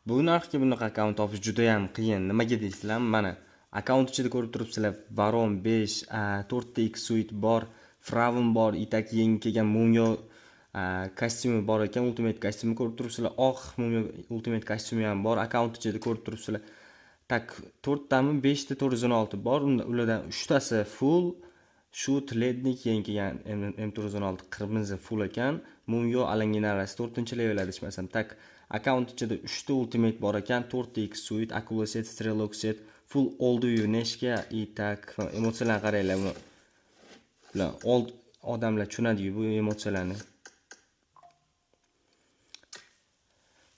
Bu narxga bunaqa akkaunt topish juda ham qiyin. Nimaga deysizlarmi? Mana akkaunt ichida ko'rib turibsizlar. Varon 5, 4x suite bor, Fravn bor, itak yangi kelgan Mumyo kostyumi bor ekan, Ultimate kostyumi ko'rib turibsizlar. Oq Mumyo Ultimate kostyumi ham bor. Akkaunt ichida ko'rib turibsizlar. Tak 4 tami 5 ta 416 bor. Ulardan 3 tasi full Shoot lednik yangi kelgan M416 qirmizi full ekan. Mumyo alanginarasi 4-level adashmasam. Tak akkaunt ichida 3 ta ultimate bor ekan. 4x suite, Akula set, Strelok set, full old Neshka itak emotsiyalarni qaranglar buni. Bular old odamlar tushunadi bu emotsiyalarni.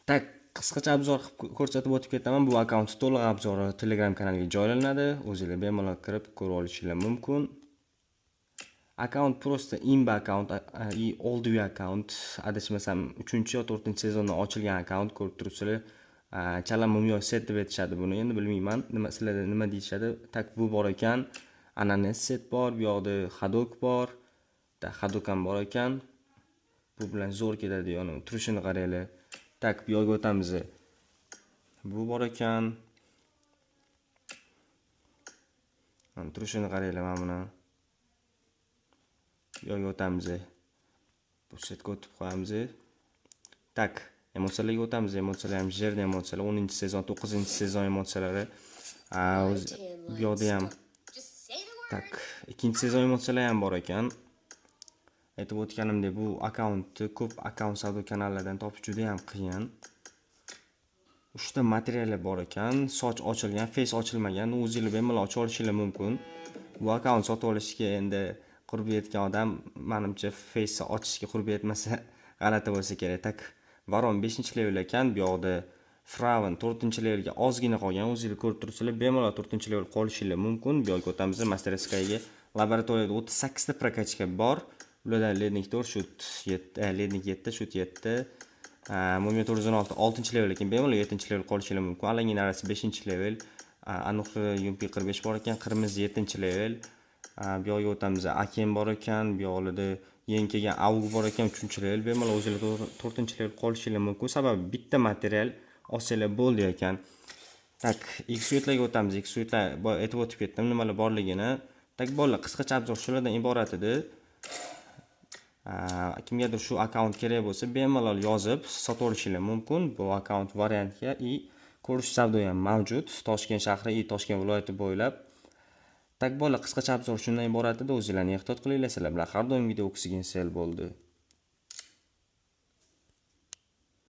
Tak qisqacha obzor ko'rsatib o'tib ketaman. Bu akkaunt to'liq obzori Telegram kanaliga joylanadi. O'zingizlar bemalol kirib ko'rib olishingiz mumkin. Akkaunt prosta imba akkaunt и old akkaunt adashmasam 3 yo 4 sezonda ochilgan akkaunt ko'rib turibsizlar. Chala Mumyo set deb aytishadi buni. Endi bilmayman sizlarda nima deyishadi. Tak bu bor ekan. Ananas set bor, bu yoqda Hadok bor. Hadok ham bor ekan. Bu bilan zo'r ketadi, ya'ni turishini qaranglar. Tak bu yoqqa o'tamiz. Bu bor ekan. Turishini qaranglar mana buni. Yo'lga o'tamiz. Bu setga o'tib qo'yamiz. Tak, emotsiyalarga o'tamiz. Emotsiyalar ham jerni emotsiyalar. 10-sezon, 9-sezon emotsiyalari. Bu yoqda ham tak, 2-sezon emotsiyalar ham bor ekan. Aytib o'tganimdek, bu akkauntni ko'p akkaunt savdo kanallaridan topish juda ham qiyin. 3 ta materiallar bor ekan. Soch ochilgan, face ochilmagan. O'zingizlar bemalol ochib olishingiz mumkin. Bu akkaunt sotib olishga endi qurbi yetgan odam menimcha face ochishga qurbi yetmasa g'alati bo'lsa kerak. Tak Varon 5-level ekan, bu yoqda Fravn 4-levelga ozgina qolgan. O'zingizlar ko'rib turibsizlar, bemalol 4-level qolishingiz mumkin. Bu yoqqa o'tamiz. Masтерскаяga laboratoriyada 38 ta prokachka bor. Ulardan lednik 4, shoot 7, lednik 7, shoot 7. Mumyo 416 6-level ekan, bemalol 7-level qolishingiz mumkin. Alanginarasi 5-level. Anuqli Yumpi 45 bor ekan, qirmizi 7-level. Bu yoqqa o'tamiz. Akem bor ekan, bu yoqda yangi kelgan Avg bor ekan, 3-level. Bemalol o'zingizlar 4-level qolishingiz mumkin. Sababi bitta material olsanglar bo'ldi ekan. Tak, X-suitlarga o'tamiz. X-suitlar aytib o'tib ketdim nimalar borligini. Tak bolalar qisqacha obzor shulardan iborat edi. Kimgadir shu akkaunt kerak bo'lsa, bemalol yozib sotib olishingiz mumkin. Bu akkaunt variantga ko'rish savdo ham mavjud. Toshkent shahri va Toshkent viloyati bo'ylab. Tak bolalar qisqacha obzor shundan iborat edi. O'zingizlarni ehtiyot qilinglar. Sizlar bilan har doimgidek oksigen sel bo'ldi.